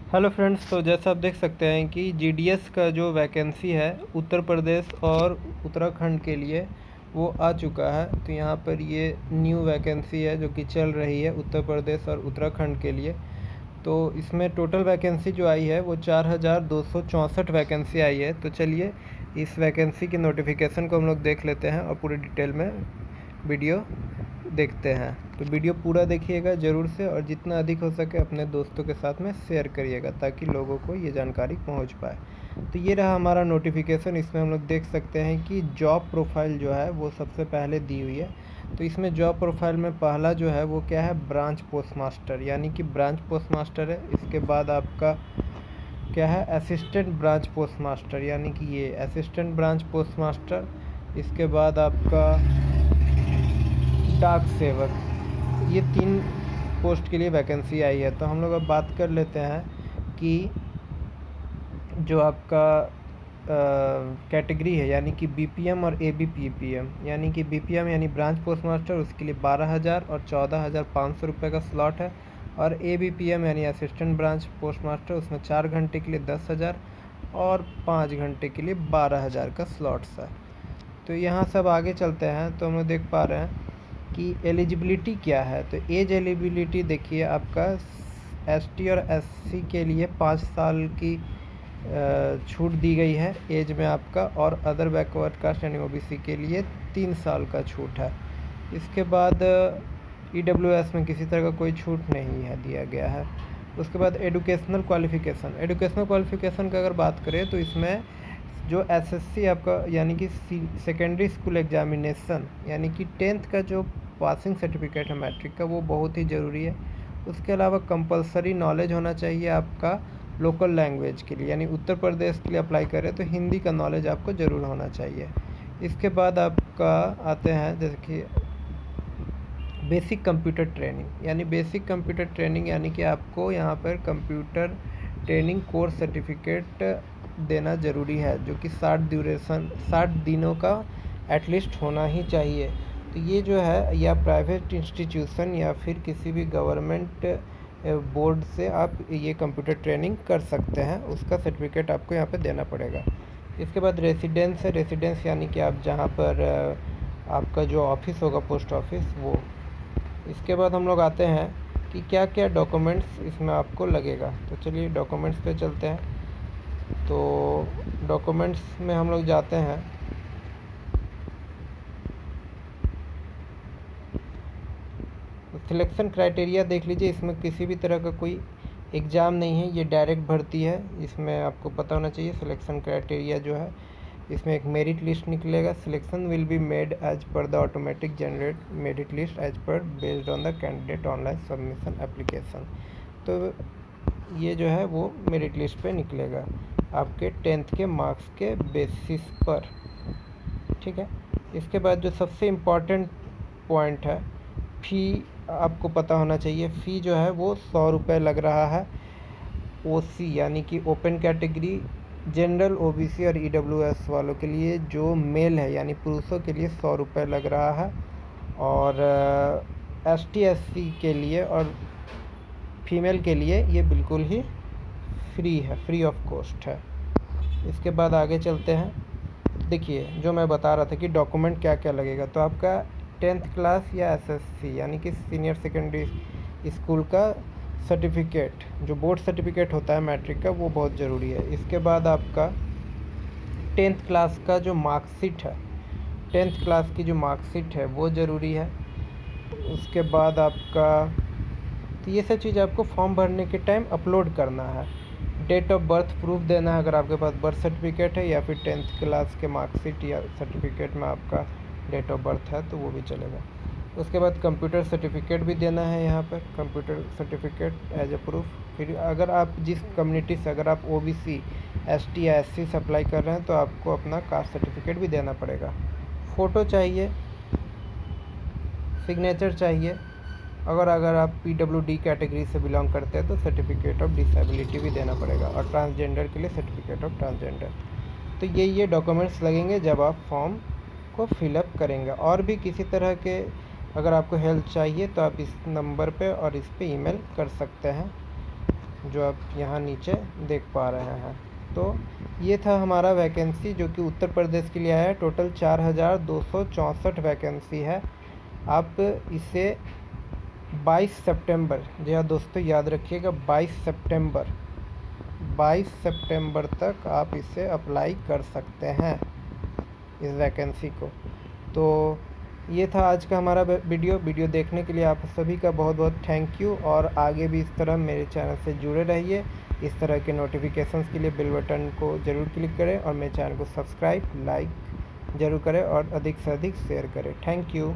Hello friends, तो जैसा आप देख सकते हैं कि जीडीएस का जो वैकेंसी है उत्तर प्रदेश और उत्तराखंड के लिए वो आ चुका है। तो यहाँ पर ये न्यू वैकेंसी है जो कि चल रही है उत्तर प्रदेश और उत्तराखंड के लिए। तो इसमें टोटल वैकेंसी जो आई है वो 4264 वैकेंसी आई है। तो चलिए इस वैकेंसी की नोटिफिकेशन को हम लोग देख लेते हैं और पूरी डिटेल में वीडियो देखते हैं। तो वीडियो पूरा देखिएगा ज़रूर से, और जितना अधिक हो सके अपने दोस्तों के साथ में शेयर करिएगा ताकि लोगों को ये जानकारी पहुंच पाए। तो ये रहा हमारा नोटिफिकेशन। इसमें हम लोग देख सकते हैं कि जॉब प्रोफाइल जो है वो सबसे पहले दी हुई है। तो इसमें जॉब प्रोफाइल में पहला जो है वो क्या है, ब्रांच पोस्ट मास्टर, यानी कि ब्रांच पोस्ट मास्टर है। इसके बाद आपका क्या है, असिस्टेंट ब्रांच पोस्ट मास्टर, यानी कि ये असिस्टेंट ब्रांच पोस्ट मास्टर। इसके बाद आपका डाक सेवक। ये 3 पोस्ट के लिए वैकेंसी आई है। तो हम लोग अब बात कर लेते हैं कि जो आपका कैटेगरी है, यानी कि बीपीएम और एबीपीपीएम। यानी कि बीपीएम यानी ब्रांच पोस्ट मास्टर, उसके लिए 12,000 और 14,500 रुपये का स्लॉट है। और एबीपीएम यानी असिस्टेंट ब्रांच पोस्ट मास्टर, उसमें 4 घंटे के लिए 10,000 और 5 घंटे के लिए 12,000 का स्लॉट्स है। तो यहाँ सब आगे चलते हैं तो हम लोग देख पा रहे हैं कि एलिजिबिलिटी क्या है। तो एज एलिजिबिलिटी देखिए, आपका एसटी और एससी के लिए 5 साल की छूट दी गई है एज में आपका, और अदर बैकवर्ड कास्ट यानी ओबीसी के लिए 3 साल का छूट है। इसके बाद ईडब्ल्यूएस में किसी तरह का कोई छूट नहीं है दिया गया है। उसके बाद एजुकेशनल क्वालिफ़िकेशन का अगर बात करें तो इसमें जो एसएससी आपका यानी कि सेकेंडरी स्कूल एग्जामिनेशन यानी कि 10th का जो पासिंग सर्टिफिकेट है मैट्रिक का, वो बहुत ही ज़रूरी है। उसके अलावा कंपलसरी नॉलेज होना चाहिए आपका लोकल लैंग्वेज के लिए, यानी उत्तर प्रदेश के लिए अप्लाई करें तो हिंदी का नॉलेज आपको ज़रूर होना चाहिए। इसके बाद आपका आते हैं जैसे कि बेसिक कंप्यूटर ट्रेनिंग, यानी बेसिक कंप्यूटर ट्रेनिंग यानी कि आपको यहाँ पर कंप्यूटर ट्रेनिंग कोर्स सर्टिफिकेट देना ज़रूरी है, जो कि 60 दिनों का एटलीस्ट होना ही चाहिए। तो ये जो है या प्राइवेट इंस्टीट्यूशन या फिर किसी भी गवर्नमेंट बोर्ड से आप ये कंप्यूटर ट्रेनिंग कर सकते हैं, उसका सर्टिफिकेट आपको यहाँ पे देना पड़ेगा। इसके बाद रेसिडेंस है। रेसिडेंस यानी कि आप जहाँ पर आपका जो ऑफिस होगा पोस्ट ऑफिस, वो। इसके बाद हम लोग आते हैं कि क्या क्या डॉक्यूमेंट्स इसमें आपको लगेगा। तो चलिए डॉक्यूमेंट्स पे चलते हैं। तो डॉक्यूमेंट्स में हम लोग जाते हैं सिलेक्शन क्राइटेरिया देख लीजिए। इसमें किसी भी तरह का कोई एग्ज़ाम नहीं है, ये डायरेक्ट भर्ती है। इसमें आपको पता होना चाहिए सिलेक्शन क्राइटेरिया जो है, इसमें एक मेरिट लिस्ट निकलेगा। Selection will be made as per the automatic generate merit list as per based on the candidate online submission application. तो ये जो है वो मेरिट लिस्ट पे निकलेगा आपके 10th के मार्क्स के बेसिस पर, ठीक है। इसके बाद जो सबसे इम्पॉर्टेंट पॉइंट है, फ़ी आपको पता होना चाहिए। फ़ी जो है वो 100 रुपये लग रहा है। ओसी यानी कि ओपन कैटेगरी, जनरल, ओबीसी और ईडब्ल्यूएस वालों के लिए जो मेल है यानी पुरुषों के लिए 100 रुपये लग रहा है। और एसटी एससी के लिए और फीमेल के लिए ये बिल्कुल ही फ्री है, फ्री ऑफ कॉस्ट है। इसके बाद आगे चलते हैं। देखिए जो मैं बता रहा था कि डॉक्यूमेंट क्या क्या लगेगा, तो आपका 10th क्लास या एसएससी यानी कि सीनियर सेकेंडरी स्कूल का सर्टिफिकेट, जो बोर्ड सर्टिफिकेट होता है मैट्रिक का, वो बहुत ज़रूरी है। इसके बाद आपका 10th क्लास का जो मार्कशीट है, 10th क्लास की जो मार्कशीट है वो ज़रूरी है। उसके बाद आपका, तो ये सब चीज़ आपको फॉर्म भरने के टाइम अपलोड करना है। डेट ऑफ बर्थ प्रूफ देना है अगर आपके पास बर्थ सर्टिफिकेट है, या फिर 10th क्लास के मार्कशीट या सर्टिफिकेट में आपका डेट ऑफ बर्थ है तो वो भी चलेगा। उसके बाद कंप्यूटर सर्टिफिकेट भी देना है यहाँ पर, computer certificate as a proof. फिर अगर आप जिस कम्युनिटी से, अगर आप ओबीसी, एसटी या एससी से अप्लाई कर रहे हैं तो आपको अपना कास्ट सर्टिफिकेट भी देना पड़ेगा। फ़ोटो चाहिए, सिग्नेचर चाहिए। अगर आप पीडब्ल्यूडी कैटेगरी से बिलोंग करते हैं तो सर्टिफिकेट ऑफ डिसेबिलिटी भी देना पड़ेगा, और ट्रांसजेंडर के लिए सर्टिफिकेट ऑफ ट्रांसजेंडर। तो ये डॉक्यूमेंट्स लगेंगे जब आप फॉर्म को फिलअप करेंगे। और भी किसी तरह के अगर आपको हेल्प चाहिए तो आप इस नंबर पे और इस पे ईमेल कर सकते हैं। जो आप यहाँ नीचे देख पा रहे हैं। तो ये था हमारा वैकेंसी जो कि उत्तर प्रदेश के लिए आया है। टोटल 4264 वैकेंसी है। आप इसे 22 सितंबर, जी हाँ दोस्तों याद रखिएगा, 22 सितंबर तक आप इसे अप्लाई कर सकते हैं इस वैकेंसी को। तो ये था आज का हमारा वीडियो देखने के लिए आप सभी का बहुत बहुत थैंक यू। और आगे भी इस तरह मेरे चैनल से जुड़े रहिए। इस तरह के नोटिफिकेशंस के लिए बेल बटन को ज़रूर क्लिक करें और मेरे चैनल को सब्सक्राइब लाइक ज़रूर करें और अधिक से अधिक शेयर करें। Thank you.